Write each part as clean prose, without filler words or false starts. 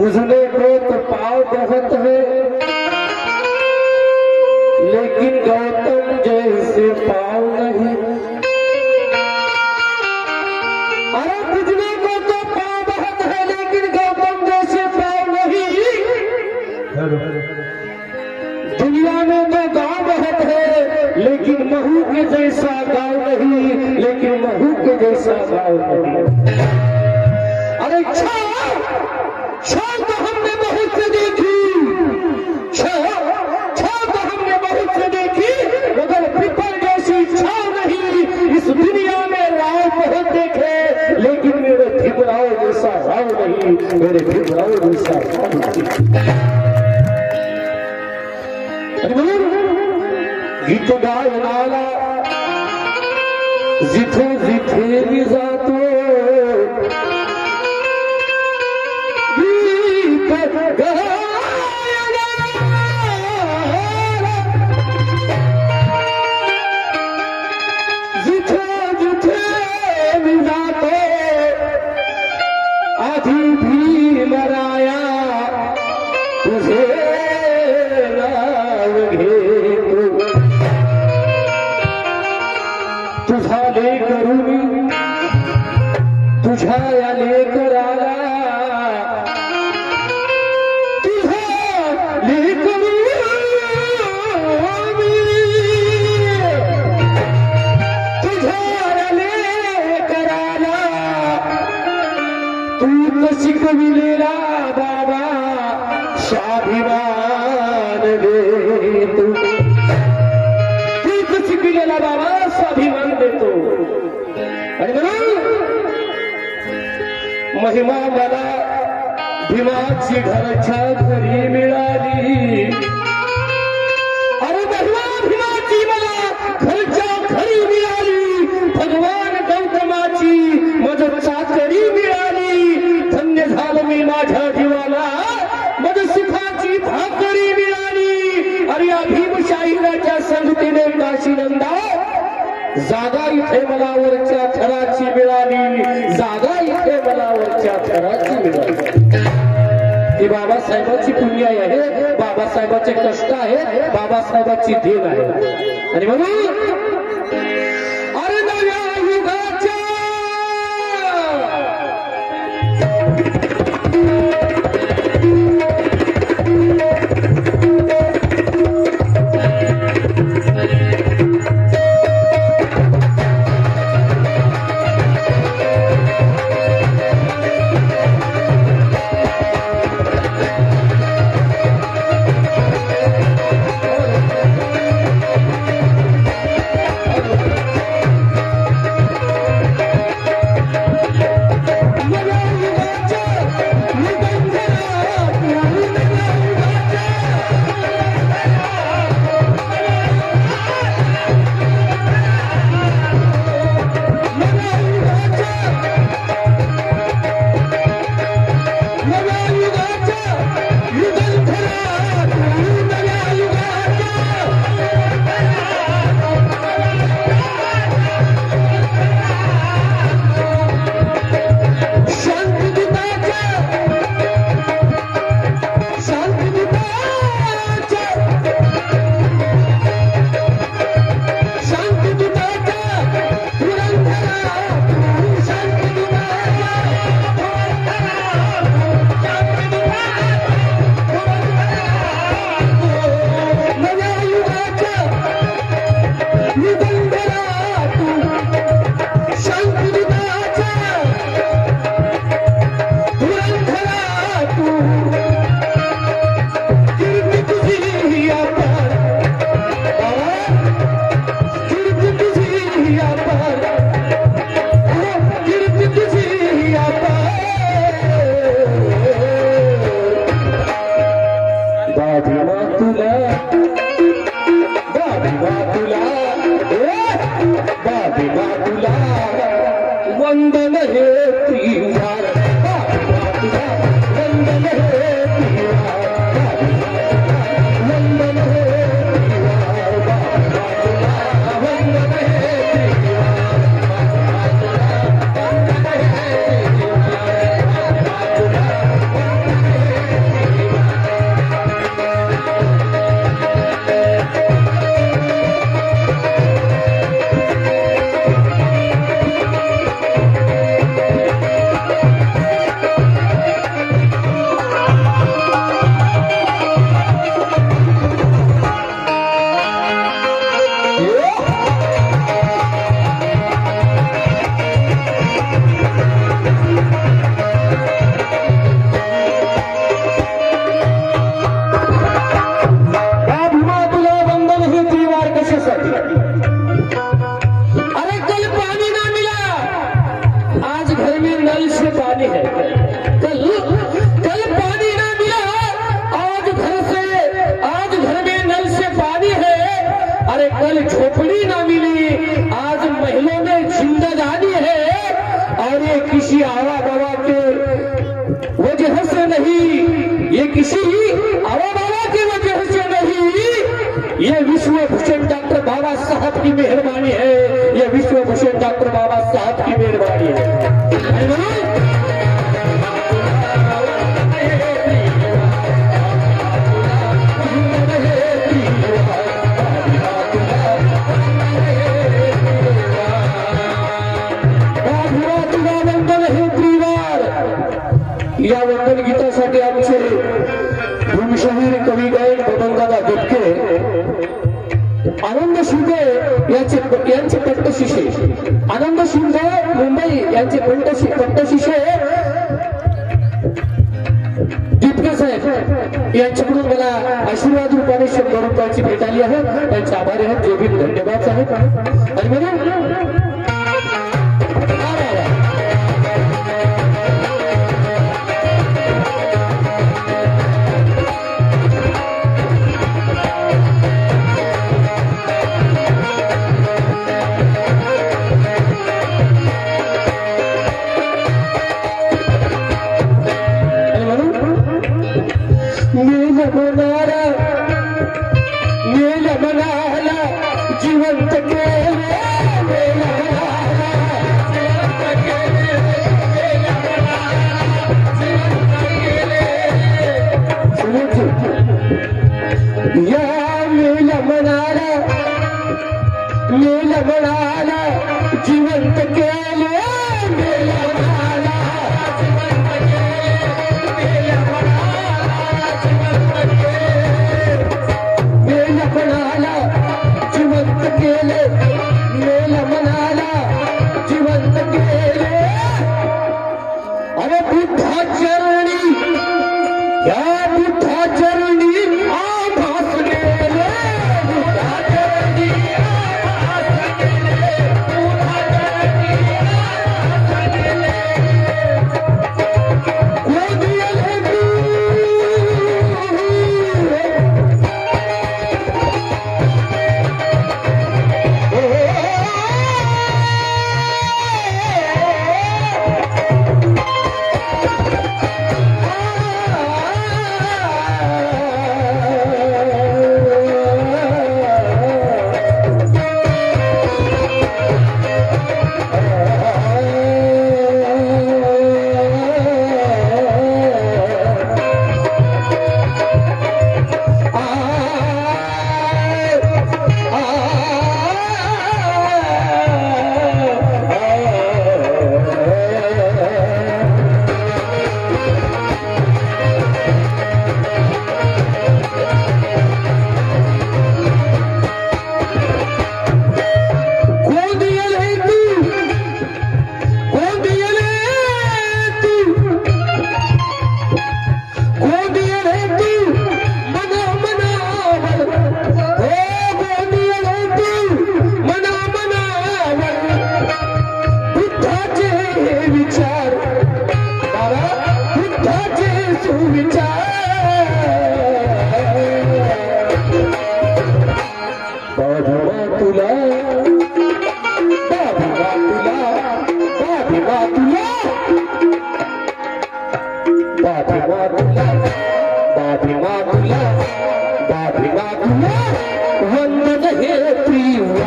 तुझने को तो पाव बहुत है, लेकिन गौतम जैसे पाव नहीं। अरे तुझने को तो पाव बहुत है, लेकिन गौतम जैसे पाव नहीं। दुनिया में तो गांव बहुत है, लेकिन महू के जैसा गांव नहीं, लेकिन महू के जैसा गांव नहीं। अरे छाव तो हमने बहुत से देखी, छाव तो हमने बहुत से देखी, मगर पीपल जैसी छाव नहीं। इस दुनिया में राव बहुत देखे, लेकिन मेरे भीमराव जैसा राव नहीं, मेरे भीमराव जैसा राव नहीं। गीत गायनाला जिथे जिथे मी जातो, गीत गायनाला जिथे जिथे मी जातो, आधी भीमराया तुझे नाव घेतो। तुझा लेकरू मी तुझ्या या लेकराला, तुझा लेकरू मी तुझ्या या लेकराला, तू शिकविलेला बाबा स्वाभिमान देतो। तू शिकविलेला बाबा स्वाभिमान देतो। आणि म्हणून महिमा मला भीमाची घरच्या घरी मिळाली। अरे महिमा भीमाची मला घरच्या घरी मिळाली, भगवान गौतमाची मज चाकरी मिळाली। धन्य झालं मी माझ्या जीवाला, मज सुखाची भाकरी मिळाली। अरे या भीमशाहीराच्या संगतीने काशीनंदा जागा इथे मला वरच्या थराची मिळाली, जागा इथे मला वरच्या थराची मिळाली। ही बाबासाहेबांची पुण्य आहे, बाबासाहेबांचे कष्ट आहे, बाबासाहेबांची देण आहे। आणि म्हणून अरे नव्या युगाच्या किसी आवाबाबा की वजह से नहीं, ये विश्व भूषण डॉक्टर बाबा साहब की मेहरबानी है, ये विश्व भूषण डॉक्टर बाबा साहब की मेहरबानी है। या वंदन गीतासाठी आमचे भूमिशहीर कवी गायक बबनदादा दुबके, आनंद शिंदे यांचे पट्टशिष्य, आनंद शिंदे मुंबई यांचे पट्टशिष्य दुबके साहेब यांच्याकडून मला आशीर्वाद रूपाने 100 रुपयाची भेट आली आहे, त्यांचे आभारी आहेत, जे भी धन्यवाद आहेत। आणि म्हणून जिवंत या मेला म्हणाला जिवंत केले, अरे बुद्धा चरणी, या बुद्धा चरणी आभास गेले, बुद्धा चरणी आभास गेले, बुद्धा चरणी आभास गेले, गोदियले वंदन हे प्रिया,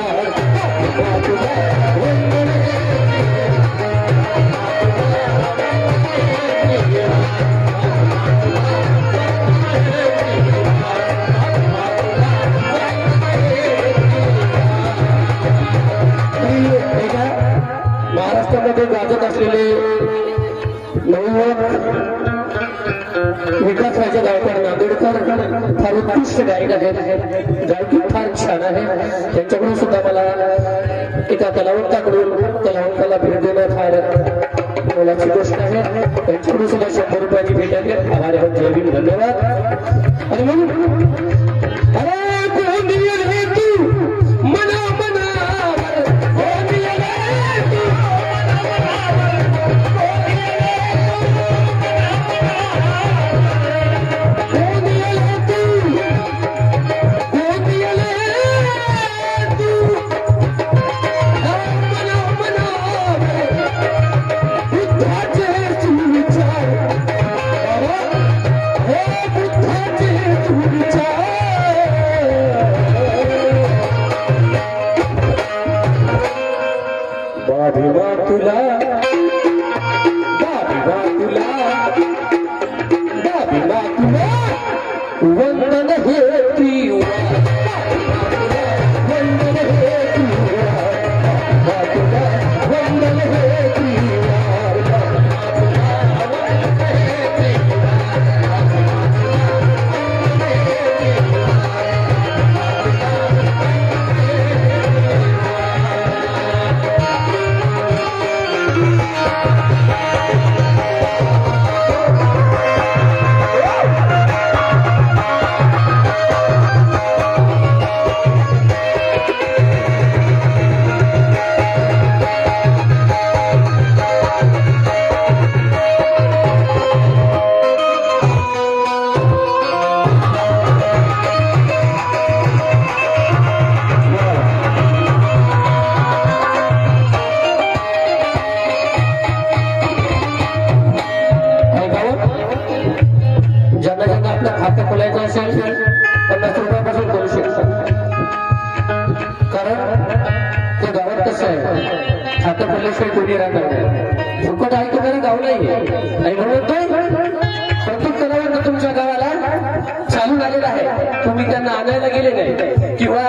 महाराष्ट्रामध्ये गाजत असलेले विकास राजा गायकवाड नांदेडकर फार उत्कृष्ट गायक आहेत, गायकी फार छान आहे, त्यांच्याकडून सुद्धा मला एका कलावंताला भेट देणं फार मोलाची गोष्ट आहे, त्यांच्याकडून सुद्धा 100 रुपयाची भेट आहे, आभारी आहोत, जय भीम, धन्यवाद। आणि म्हणून अरे गोंदियल हे तू मना मनावर, गोंदियल हे तू हे खातं खोलायचं असेल 50 रुपयापासून करू शकता. कारण ते गावात कसं आहे, खातं खोलल्याशिवाय कोणी राहणार नाही. फुकट आहे तुम्हाला गाव नाही आणि म्हणून प्रत्येक तलावात तुमच्या गावाला चालून आलेला आहे. तुम्ही त्यांना आणायला गेले नाही किंवा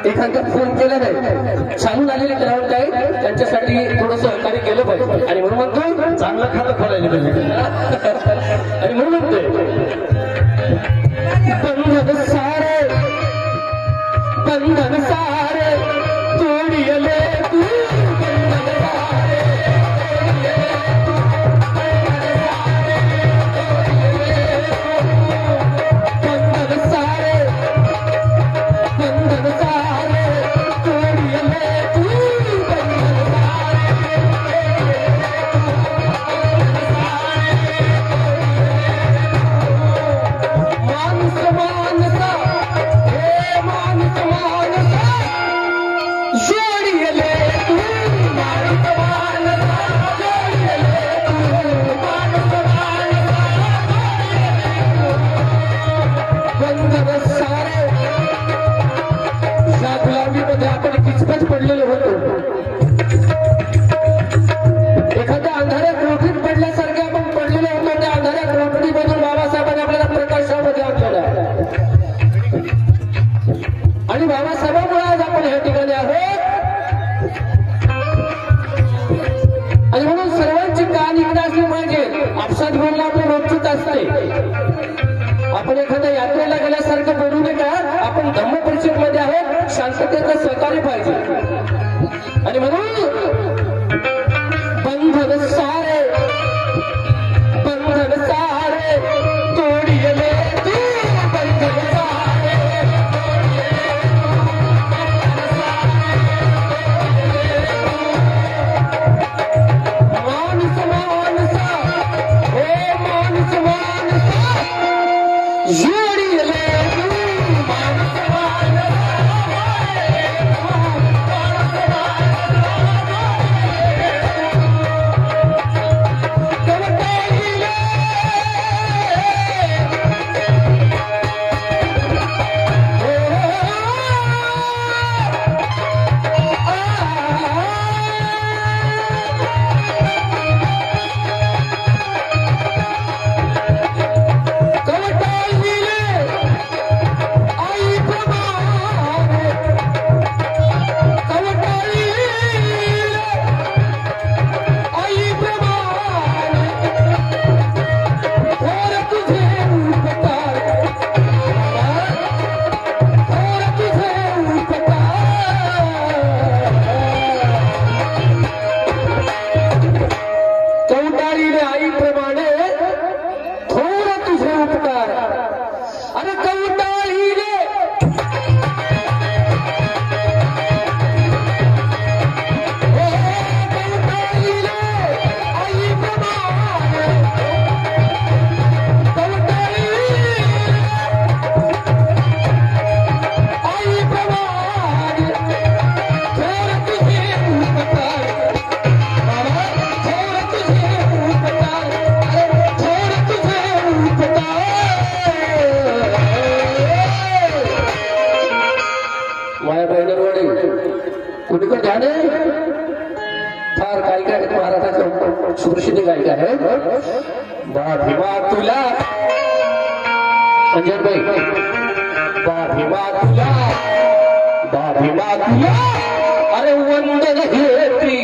एखादा फोन केला नाही, चालून आलेले तलावात आहे त्यांच्यासाठी थोडं सहकार्य केलं पाहिजे. आणि म्हणून म्हणतो चांगलं खातं खोलायला पाहिजे. आणि म्हणून म्हणतोय बंधन सारे तोडियले तू, पडलेलो होतो. एखाद्या अंधाऱ्या कोठडीत पडल्यासारखे आपण पडलेलो होतो. त्या अंधाऱ्या कोठडीमधून बाबासाहेबांनी आपल्याला प्रकाशामध्ये आणलेला आणि बाबासाहेबांमुळे आज आपण या ठिकाणी आहोत. आणि म्हणून सर्वांची कान इकडे असली पाहिजे. आपसात बोलणं आपलं रोजच असते. आपण एखाद्या यात्रेला गेल्यासारखं बोलू नका. आपण धम्म परिषद मध्ये आहोत. शांततेचं सहकार्य पाहिजे. आणि म्हणून बंधन सारे तोडियले तू, बंधन सारे माणूस माणसा, हे माणूस माणसा जोडियले तू, माणूस कुणीकडे ध्यान आहे. फार गायिका आहेत महाराष्ट्राच्या सुप्रसिद्ध गायिका आहे. बा भीमा तुला अंजनबाई, बा भीमा तुला अरे वंदन घेती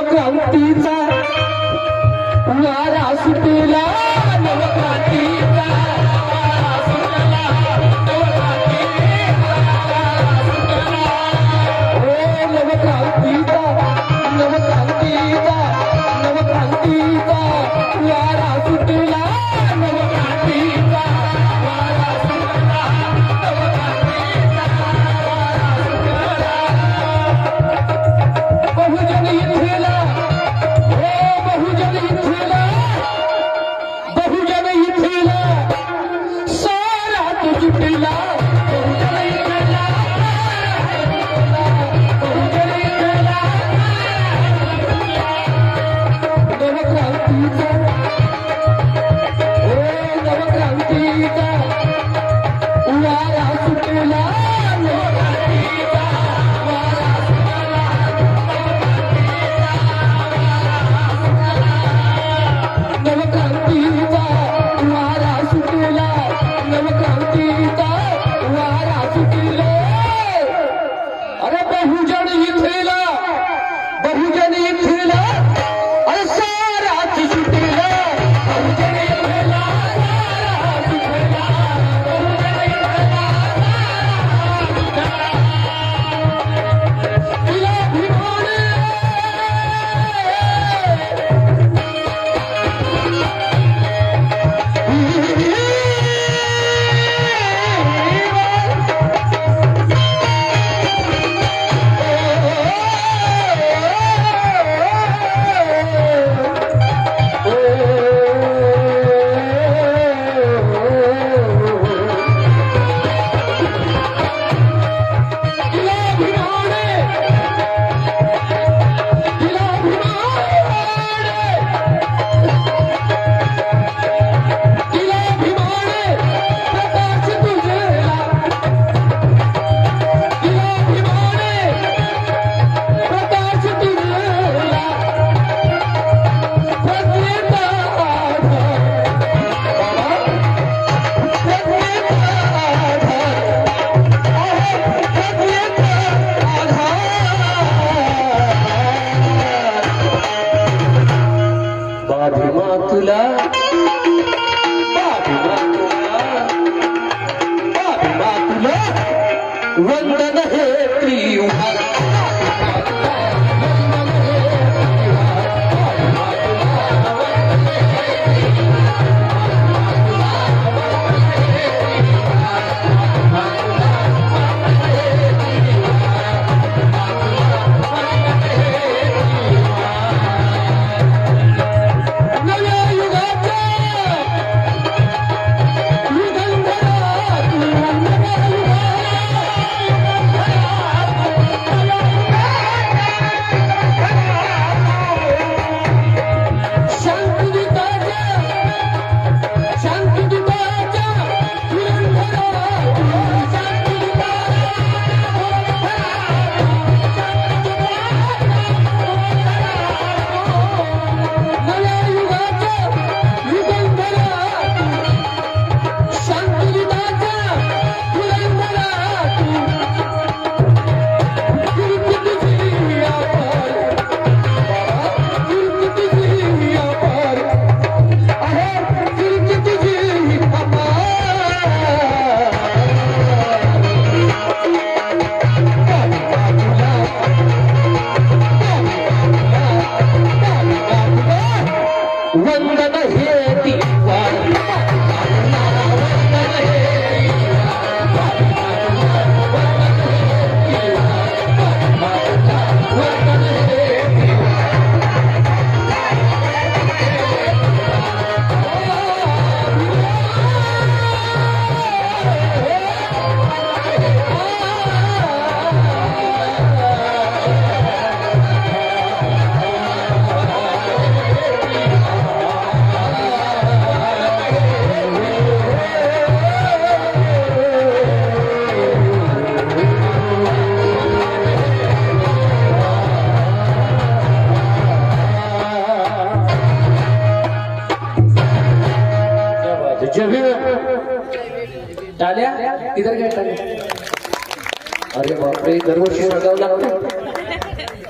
क्रांतीचा वारा सुटला सुटला नवरात्रीचा वारा सुटला नवरात्रीचा वारा सुटला बहुजन इथला हो बहुजन इथला सारा तो सुटला अरे बहुजन इथला अरे सारा सुटला बहुजन इथला तिला भिमाने तुला वंदन हे त्रियुगा वंदन हे दिवाळी टाल्या इधर काय टाल्या अरे बापरे दरवर्षी सजावं लागतं